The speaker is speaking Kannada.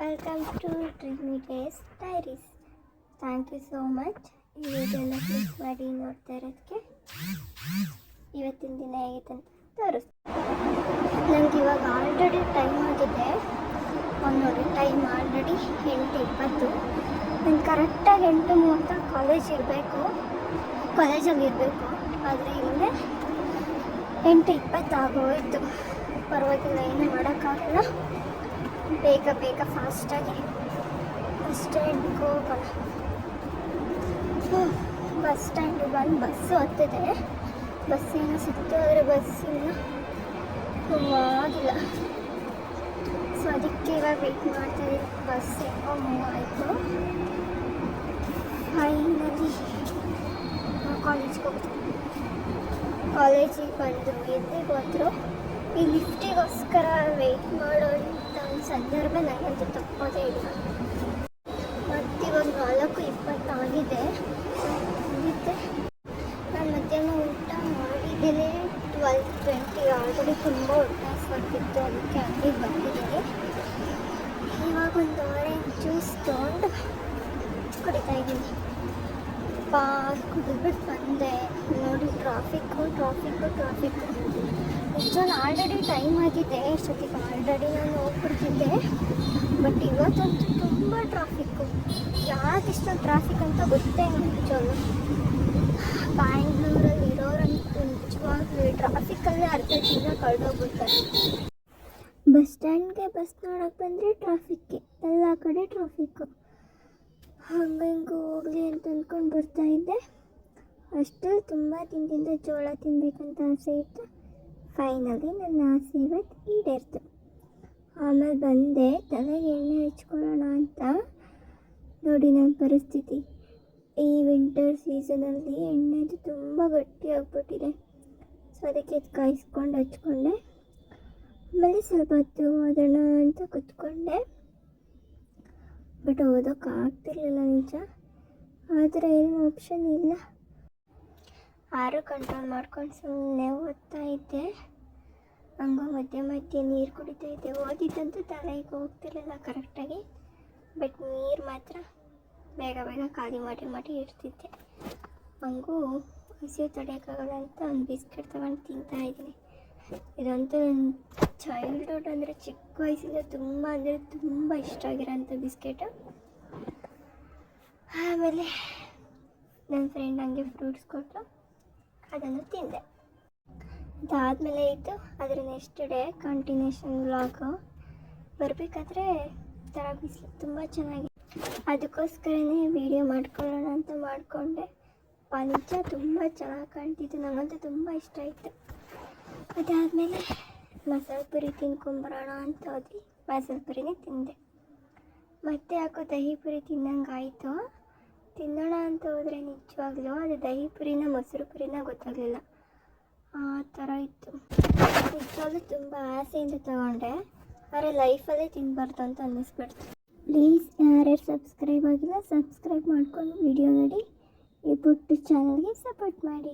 Welcome to dreamy days diaries. Thank you so much ಈ ವಿಡಿಯೋನ ಕ್ಲಿಕ್ ಮಾಡಿ ನೋಡ್ತಾ ಇರೋದಕ್ಕೆ. ಇವತ್ತಿನ ದಿನ ಹೇಗಿದೆ ಅಂತ ತೋರಿಸ್ತೀನಿ. ನನಗೆ ಇವಾಗ ಆಲ್ರೆಡಿ ಟೈಮ್ ಆಗಿದೆ. ನೋಡಿ, ಟೈಮ್ ಆಲ್ರೆಡಿ 8:20. ನಾನು ಕರೆಕ್ಟಾಗಿ 8:30 ಕಾಲೇಜಲ್ಲಿರಬೇಕು. ಆದರೆ ಇಲ್ಲೇ 8:20 ಆಗೋಯ್ತು. ಪರವಾಗಿಲ್ಲ, ಏನು ಮಾಡೋಕ್ಕಾಗಲ್ಲ. ಬೇಗ ಫಾಸ್ಟಾಗಿ ಬಸ್ ಸ್ಟ್ಯಾಂಡ್ಗೆ ಹೋಗೋಣ. ಬಸ್ ಸ್ಟ್ಯಾಂಡಿಗೆ ಬಂದು ಬಸ್ಸು ಹತ್ತಿದೆ. ಬಸ್ಸಿನ ಸಿಕ್ತು, ಆದರೆ ಬಸ್ಸಿನ ಆಗಿಲ್ಲ. ಸೊ ಅದಕ್ಕೆ ಇವಾಗ ವೆಯ್ಟ್ ಮಾಡ್ತಾಯಿದ್ದೀನಿ. ಬಸ್ ಹೆಂಗೋ ಮೂವ್ ಆಯಿತು. ಫೈನಲಿ ಕಾಲೇಜ್ಗೆ ಹೋಗ್ತೀನಿ. ಕಾಲೇಜಿಗೆ ಬಂದರು, ಎಲ್ಲಿಗೆ ಹೋದ್ರು. ಈ ಲಿಫ್ಟಿಗೋಸ್ಕರ ವೆಯ್ಟ್ ಮಾಡೋಂಥ ಒಂದು ಸಂದರ್ಭ ನನಗಂತೂ ತಪ್ಪೋದೇ ಇಲ್ಲ. ಮತ್ತಿವಾಗ 4:20 ಆಗಿದೆ. ನಾನು ಮಧ್ಯಾಹ್ನ ಊಟ ಮಾಡಿದ್ದೇನೆ 12:20. ಆಲ್ರೆಡಿ ತುಂಬ ಹೊಟ್ಟೆ ಹಸ್ವಾಗಿತ್ತು, ಅದಕ್ಕೆ ಅಂಗಡಿಗೆ ಬಂದಿದ್ದೀನಿ. ಇವಾಗ ಒಂದು ಆರೆಂಜ್ ಜ್ಯೂಸ್ ತೊಗೊಂಡು ಕುಡಿತಾಯಿದ್ದೀನಿ. ಕುಡಿದ್ಬಿಟ್ಟು ಬಂದೆ. ನೋಡಿ, ಟ್ರಾಫಿಕ್ಕು. ನಿಜವಾಗ್ಲೂ ಆಲ್ರೆಡಿ ಟೈಮ್ ಆಗಿದೆ. ಇಷ್ಟೊತ್ತಿಗೆ ಆಲ್ರೆಡಿ ನಾನು ಹೋಗ್ಬಿಡ್ತಿದ್ದೆ. ಬಟ್ ಇವತ್ತಂತೂ ತುಂಬ ಟ್ರಾಫಿಕ್ಕು. ಯಾಕೆ ಇಷ್ಟೊಂದು ಟ್ರಾಫಿಕ್ ಅಂತ ಗೊತ್ತೇ ಇಲ್ಲ. ನಿಜವಾಗ್ಲೂ ಬ್ಯಾಂಗ್ಳೂರಲ್ಲಿ ಇರೋರಂತೂ ನಿಜವಾಗ್ಲೂ ಟ್ರಾಫಿಕಲ್ಲೇ ಅರ್ಧ ಜೀವನ ಕಳೆದೋಗ್ಬಿಡ್ತಾರೆ. ಬಸ್ ಸ್ಟ್ಯಾಂಡ್ಗೆ ಬಸ್ ನೋಡೋಕ್ಕೆ ಬಂದರೆ ಟ್ರಾಫಿಕ್ಗೆ, ಎಲ್ಲ ಕಡೆ ಟ್ರಾಫಿಕ್ಕು. ಹಂಗೆ ಹೋಗಲಿ ಅಂತ ಅಂದ್ಕೊಂಡು ಬರ್ತಾಯಿದ್ದೆ. ಅಷ್ಟು ತುಂಬ ದಿನದಿಂದ ಜೋಳ ತಿನ್ನಬೇಕಂತ ಆಸೆ ಇತ್ತು. ಫೈನಲಿ ನನ್ನ ಆಸೆ ಇವತ್ತು ಈಡೇರ್ತು. ಆಮೇಲೆ ಬಂದೆ ತಲೆಗೆ ಎಣ್ಣೆ ಹಚ್ಕೊಳ್ಳೋಣ ಅಂತ. ನೋಡಿ ನನ್ನ ಪರಿಸ್ಥಿತಿ. ಈ ವಿಂಟರ್ ಸೀಸನಲ್ಲಿ ಎಣ್ಣೆದು ತುಂಬ ಗಟ್ಟಿ ಆಗಿಬಿಟ್ಟಿದೆ. ಸೊ ಅದಕ್ಕೆ ಕಾಯಿಸ್ಕೊಂಡು ಹಚ್ಕೊಂಡೆ. ಆಮೇಲೆ ಸ್ವಲ್ಪ ಹೊತ್ತು ಓದೋಣ ಅಂತ ಕೂತ್ಕೊಂಡೆ. ಬಟ್ ಓದೋಕ್ಕಾಗ್ತಿರ್ಲಿಲ್ಲ ನಿಜ. ಆದರೆ ಏನೂ ಆಪ್ಷನ್ ಇಲ್ಲ. 6 ಕಂಟ್ರೋಲ್ ಮಾಡ್ಕೊಂಡು ಸುಮ್ಮನೆ ಓದ್ತಾ ಇದ್ದೆ. ಹಂಗೆ ಮಧ್ಯೆ ನೀರು ಕುಡಿತಾ ಇದ್ದೆ. ಓದಿದ್ದಂತೂ ತಲೆಗೆ ಹೋಗ್ತಿರ್ಲಿಲ್ಲ ಕರೆಕ್ಟಾಗಿ. ಬಟ್ ನೀರು ಮಾತ್ರ ಬೇಗ ಖಾಲಿ ಮಾಡಿ ಇಡ್ತಿದ್ದೆ. ಹಂಗೂ ಹಸಿವು ತಡೆಯೋಕ್ಕಾಗಲ್ಲ ಅಂತ ಒಂದು ಬಿಸ್ಕೆಟ್ ತೊಗೊಂಡು ತಿಂತಾಯಿದ್ದೀನಿ. ಇದಂತೂ ನನ್ನ ಚೈಲ್ಡ್ಹುಡ್ ಅಂದರೆ ಚಿಕ್ಕ ವಯಸ್ಸಿಂದ ತುಂಬ ಇಷ್ಟ ಆಗಿರೋಂಥ ಬಿಸ್ಕೆಟು. ಆಮೇಲೆ ನನ್ನ ಫ್ರೆಂಡ್ ಹಂಗೆ ಫ್ರೂಟ್ಸ್ ಕೊಟ್ಟರು, ಅದನ್ನು ತಿಂದೆ. ಅದಾದಮೇಲೆ ಇತ್ತು ಅದರ ನೆಕ್ಸ್ಟ್ ಡೇ ಕಂಟಿನ್ಯೂಷನ್ ವ್ಲಾಗು. ಬರಬೇಕಾದ್ರೆ ಬಿಸಿಲು ತುಂಬ ಚೆನ್ನಾಗಿ, ಅದಕ್ಕೋಸ್ಕರನೇ ವೀಡಿಯೋ ಮಾಡ್ಕೊಳ್ಳೋಣ ಅಂತ ಮಾಡಿಕೊಂಡೆ. ನಿಜ ತುಂಬ ಚೆನ್ನಾಗಿ ಕಾಣ್ತಿತ್ತು. ನನಗಂತೂ ತುಂಬ ಇಷ್ಟ ಆಯಿತು. ಅದಾದಮೇಲೆ ಮಸಾಲೆ ಪುರಿ ತಿನ್ಕೊಂಬರೋಣ ಅಂತ ಹೋದ್ವಿ. ಮಸಾಲೆ ಪುರಿನೇ ತಿಂದೆ. ಮತ್ತೆ ಯಾಕೋ ದಹಿ ಪುರಿ ತಿನ್ನಂಗಾಯಿತು. ತಿನ್ನೋಣ ಅಂತ ಹೋದರೆ ನಿಜವಾಗ್ಲೂ ಅದು ದಹಿ ಪುರಿನ ಮೊಸರು ಪುರಿನ ಗೊತ್ತಾಗಲಿಲ್ಲ. ಆ ಥರ ಇತ್ತು. ನಿಜವಾಗ್ಲೂ ತುಂಬ ಆಸೆಯಿಂದ ತಗೊಂಡೆ. ಆದರೆ ಲೈಫಲ್ಲೇ ತಿನ್ನಬಾರ್ದು ಅಂತ ಅನ್ನಿಸ್ಬಿಡ್ತು. ಪ್ಲೀಸ್ ಯಾರ್ಯಾರು ಸಬ್ಸ್ಕ್ರೈಬ್ ಆಗಿಲ್ಲ ಸಬ್ಸ್ಕ್ರೈಬ್ ಮಾಡ್ಕೊಂಡು ವಿಡಿಯೋ ನೋಡಿ ಈ ಪುಟ್ಟ ಚಾನಲ್ಗೆ ಸಪೋರ್ಟ್ ಮಾಡಿ.